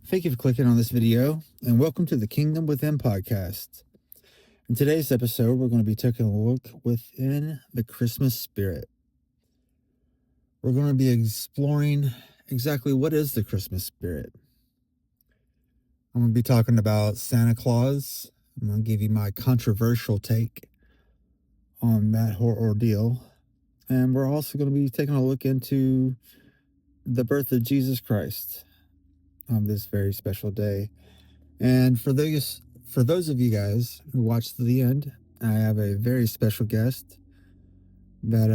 Thank you for clicking on this video, and welcome to the Kingdom Within podcast. In today's episode, we're going to be taking a look within the Christmas spirit. We're going to be exploring exactly what is the Christmas spirit. I'm going to be talking about Santa Claus. I'm going to give you my controversial take on that whole ordeal. And we're also going to be taking a look into the birth of Jesus Christ on this very special day. And for those of you guys who watched to the end, I have a very special guest that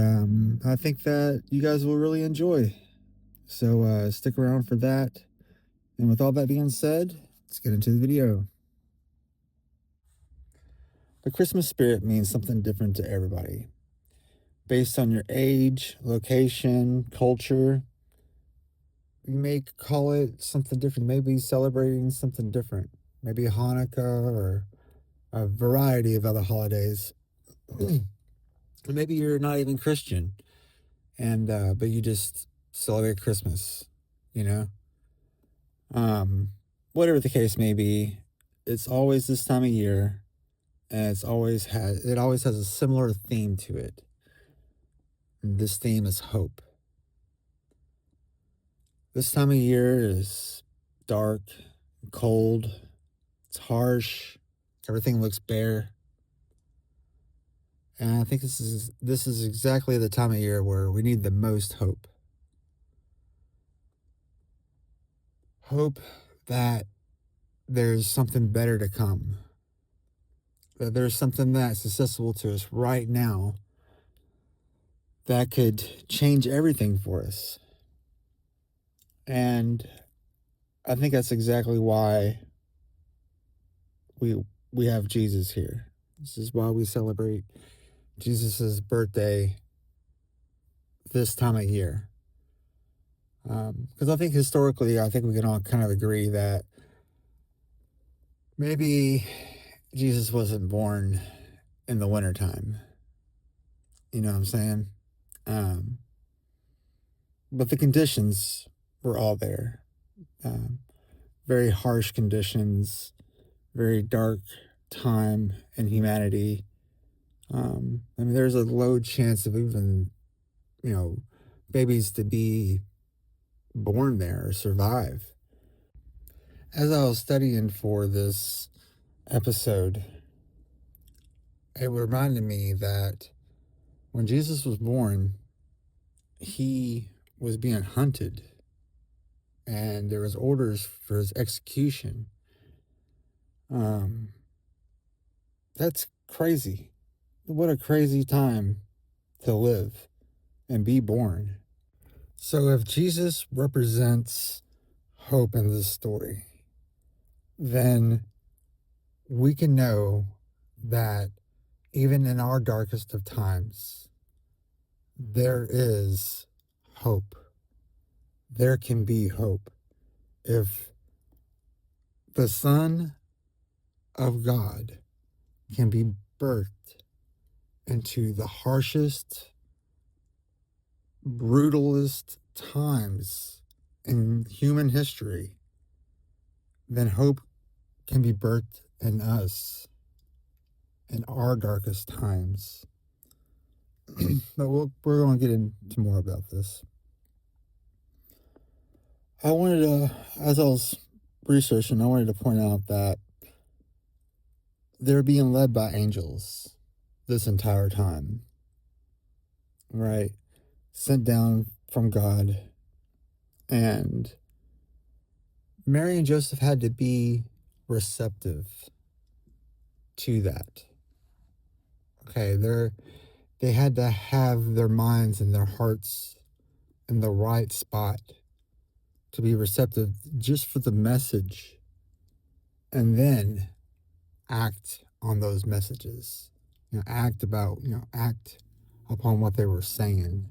I think that you guys will really enjoy. So stick around for that. And with all that being said, let's get into the video. The Christmas spirit means something different to everybody. Based on your age, location, culture, you may call it something different. Maybe celebrating something different. Maybe Hanukkah or a variety of other holidays. Maybe you're not even Christian, and but you just celebrate Christmas, you know. Whatever the case may be, it's always this time of year, and it always has a similar theme to it. And this theme is hope. This time of year is dark, cold, it's harsh, everything looks bare. And I think this is exactly the time of year where we need the most hope. Hope that there's something better to come. That there's something that's accessible to us right now that could change everything for us. And I think that's exactly why we have Jesus here. This is why we celebrate Jesus' birthday this time of year. Because I think historically, I think we can all kind of agree that maybe Jesus wasn't born in the wintertime. You know what I'm saying? But the conditions were all there. Very harsh conditions, very dark time in humanity. There's a low chance of even, babies to be born there or survive. As I was studying for this episode, it reminded me that when Jesus was born, he was being hunted, and there was orders for his execution. That's crazy. What a crazy time to live and be born. So if Jesus represents hope in this story, then we can know that even in our darkest of times, there is hope. There can be hope. If the Son of God can be birthed into the harshest, brutalest times in human history, then hope can be birthed in us in our darkest times. But we're going to get into more about this. I wanted to, as I was researching, I wanted to point out that they're being led by angels this entire time, right? Sent down from God. And Mary and Joseph had to be receptive to that. Okay, they had to have their minds and their hearts in the right spot to be receptive just for the message, and then act on those messages. Act upon what they were saying.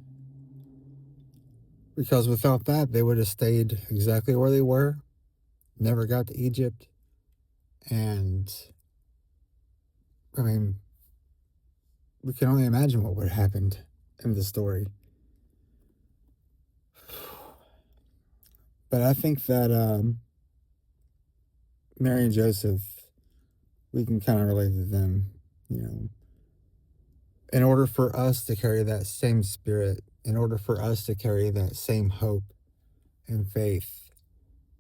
Because without that, they would have stayed exactly where they were, never got to Egypt, and we can only imagine what would have happened in the story. But I think that Mary and Joseph, we can kind of relate to them, you know. In order for us to carry that same spirit, in order for us to carry that same hope and faith,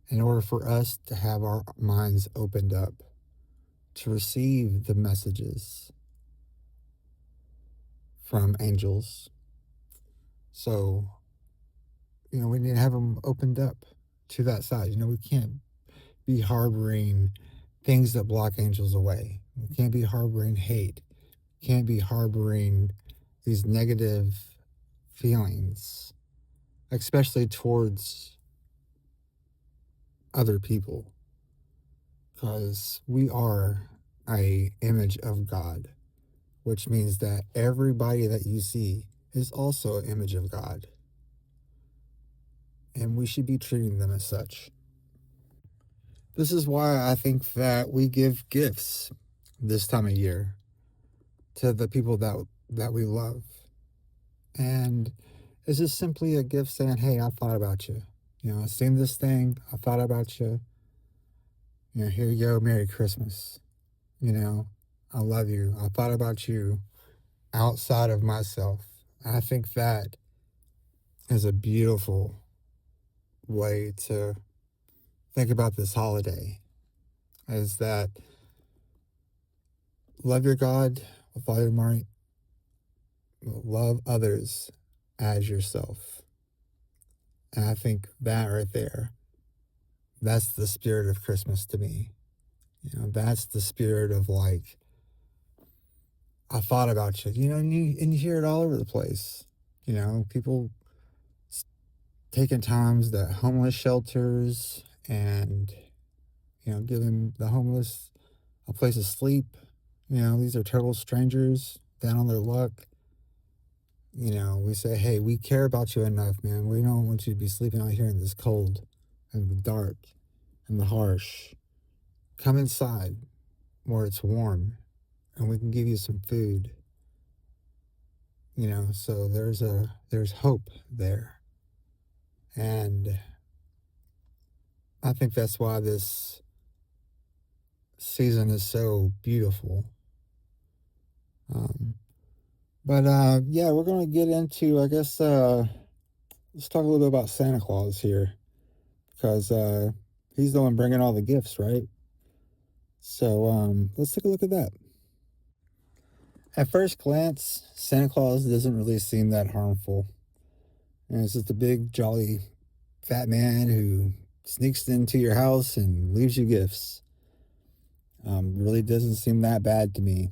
in order for us to have our minds opened up to receive the messages from angels. So, we need to have them opened up to that side. We can't be harboring things that block angels away. We can't be harboring hate. Can't be harboring these negative feelings, especially towards other people, because we are a image of God, which means that everybody that you see is also an image of God, and we should be treating them as such. This is why I think that we give gifts this time of year to the people that we love. And it's just simply a gift saying, hey, I thought about you. I seen this thing, I thought about you. Here you go, Merry Christmas. I love you. I thought about you outside of myself. I think that is a beautiful way to think about this holiday, is that love your God with all your might, love others as yourself. And I think that right there, that's the spirit of Christmas to me. That's the spirit of like, I thought about you, and you hear it all over the place. People taking times that homeless shelters and, giving the homeless a place to sleep. These are total strangers down on their luck. We say, hey, we care about you enough, man. We don't want you to be sleeping out here in this cold and the dark and the harsh. Come inside where it's warm and we can give you some food. So there's hope there. And I think that's why this season is so beautiful. Yeah, we're going to get into, I guess, let's talk a little bit about Santa Claus here, because he's the one bringing all the gifts, right? So let's take a look at that. At first glance, Santa Claus doesn't really seem that harmful. It's just a big, jolly, fat man who sneaks into your house and leaves you gifts. Really doesn't seem that bad to me.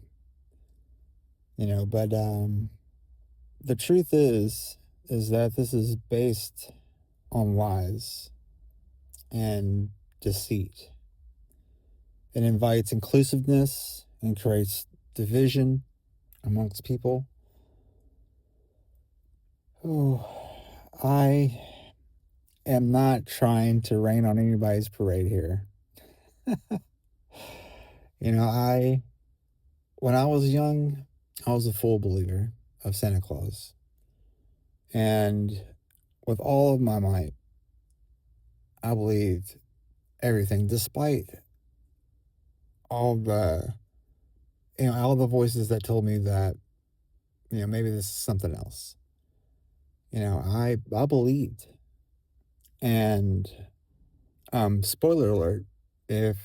But the truth is that this is based on lies and deceit. It invites inclusiveness and creates division amongst people. Oh, I am not trying to rain on anybody's parade here. When I was young, I was a full believer of Santa Claus. And with all of my might, I believed everything, despite all the, all the voices that told me that, maybe this is something else. I believed. And spoiler alert, if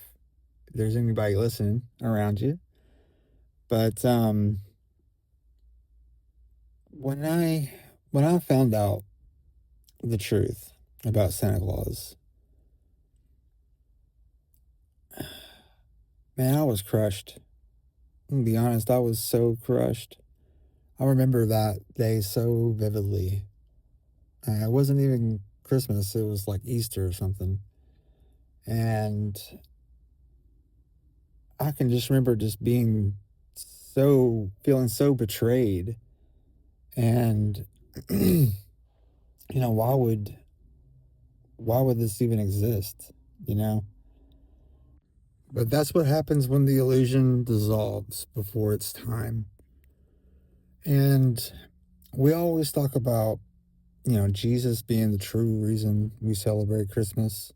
there's anybody listening around you, but when I found out the truth about Santa Claus, man, I was crushed. I'm gonna be honest, I was so crushed. I remember that day so vividly. It wasn't even Christmas, it was like Easter or something. And I can just remember just being feeling so betrayed. And, why would this even exist? But that's what happens when the illusion dissolves before its time. And we always talk about, Jesus being the true reason we celebrate Christmas.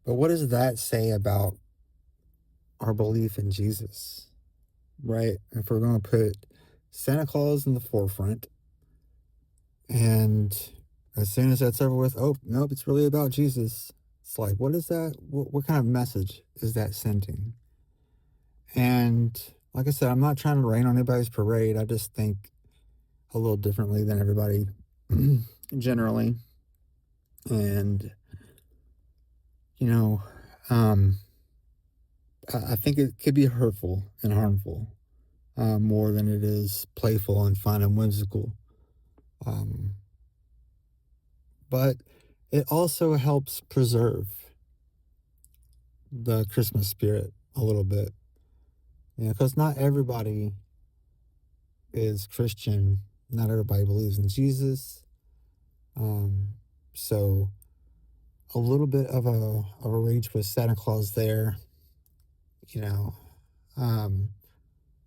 But what does that say about our belief in Jesus, right? If we're going to put Santa Claus in the forefront, and as soon as that's over with, oh, nope, it's really about Jesus. It's like, what is that? What kind of message is that sending? And like I said, I'm not trying to rain on anybody's parade. I just think a little differently than everybody generally. And, you know, I think it could be hurtful and harmful more than it is playful and fun and whimsical. But it also helps preserve the Christmas spirit a little bit. Because not everybody is Christian. Not everybody believes in Jesus. So a little bit of a reach with Santa Claus there. You know,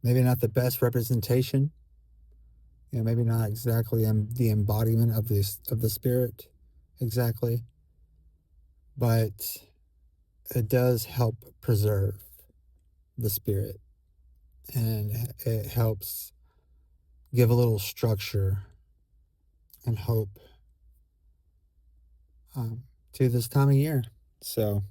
maybe not the best representation. Maybe not exactly the embodiment of the spirit, exactly. But it does help preserve the spirit, and it helps give a little structure and hope to this time of year. So,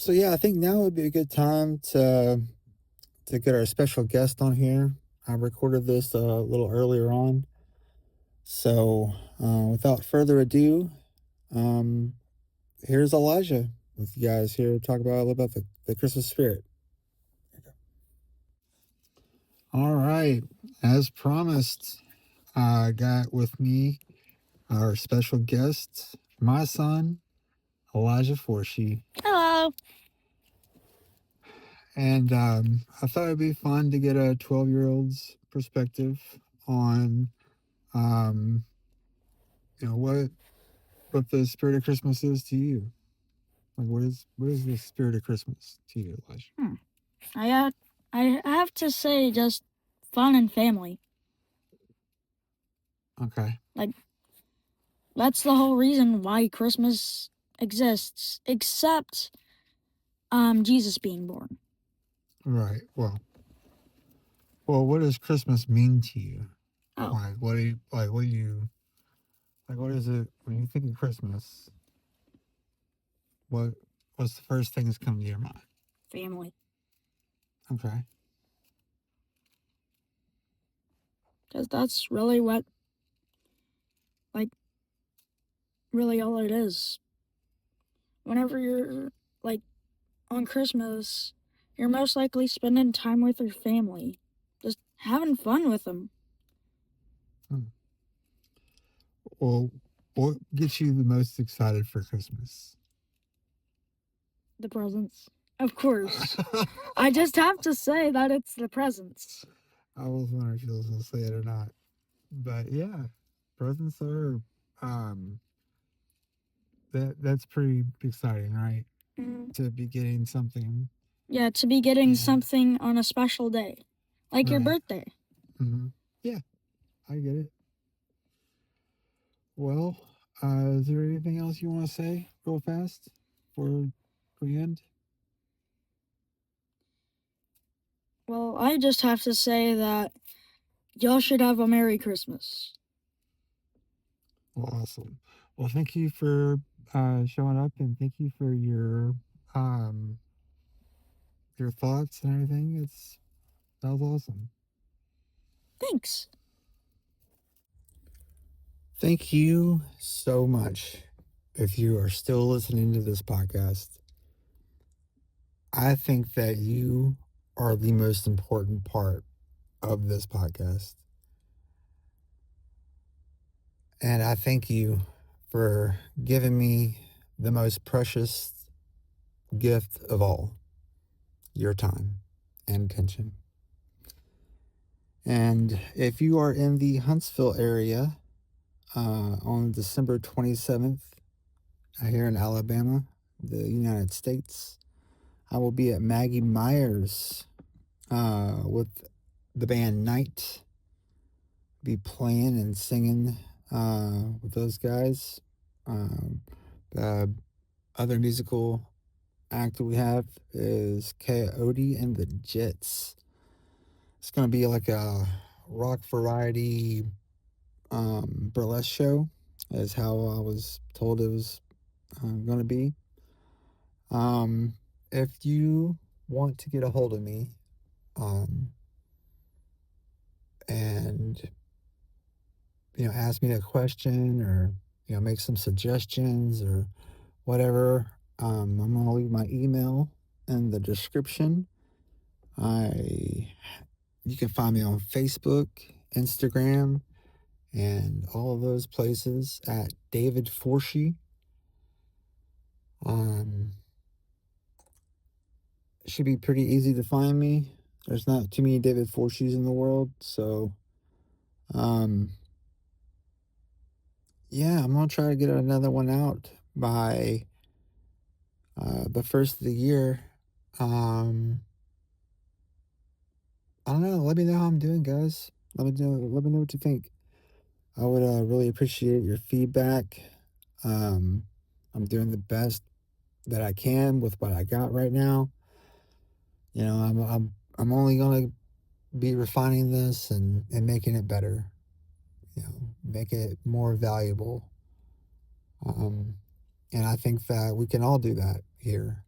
yeah, I think now would be a good time to get our special guest on here. I recorded this a little earlier on. So, without further ado, here's Elijah with you guys here to talk about a little about the Christmas spirit. All right, as promised, I got with me our special guest, my son, Elijah Forshee. Hello. And I thought it'd be fun to get a 12-year-old's perspective on, what the spirit of Christmas is to you. Like, what is the spirit of Christmas to you, Elijah? I have to say, just fun and family. Okay. Like, that's the whole reason why Christmas exists, except Jesus being born. Right. Well, what does Christmas mean to you? Oh. What is it when you think of Christmas? What's the first thing that's coming to your mind? Family. Okay. Because that's really what, really all it is. Whenever you're, on Christmas, you're most likely spending time with your family. Just having fun with them. Well, what gets you the most excited for Christmas? The presents. Of course. I just have to say that it's the presents. I was wondering if you was going to say it or not. But yeah, presents are, that's pretty exciting, right? Mm-hmm. To be getting something. Yeah, to be getting something on a special day. Like your birthday. Mm-hmm. Yeah, I get it. Well, is there anything else you want to say real fast before we end? Well, I just have to say that y'all should have a Merry Christmas. Well, awesome. Well, thank you for showing up, and thank you for your thoughts and everything. That was awesome. Thanks. Thank you so much. If you are still listening to this podcast, I think that you are the most important part of this podcast. And I thank you for giving me the most precious gift of all, your time and attention. And if you are in the Huntsville area on December 27th here in Alabama, the United States, I will be at Maggie Myers with the band Night. Be playing and singing with those guys. Other musical act we have is Coyote and the Jits. It's going to be like a rock variety burlesque show, is how I was told it was going to be. If you want to get a hold of me and ask me a question, or make some suggestions or whatever, I'm gonna leave my email in the description. You can find me on Facebook, Instagram, and all of those places at David Forshey. It should be pretty easy to find me. There's not too many David Forsheys in the world, so yeah, I'm gonna try to get another one out by the first of the year. I don't know. Let me know how I'm doing, guys. Let me know. Let me know what you think. I would really appreciate your feedback. Um, I'm doing the best that I can with what I got right now. I'm only gonna be refining this and making it better. Make it more valuable. And I think that we can all do that here.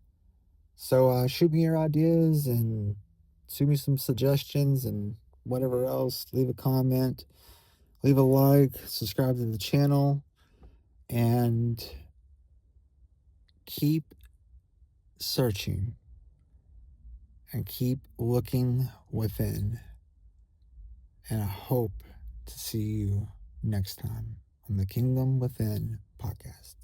So shoot me your ideas and shoot me some suggestions and whatever else. Leave a comment, leave a like, subscribe to the channel, and keep searching and keep looking within. And I hope to see you next time on the Kingdom Within podcast.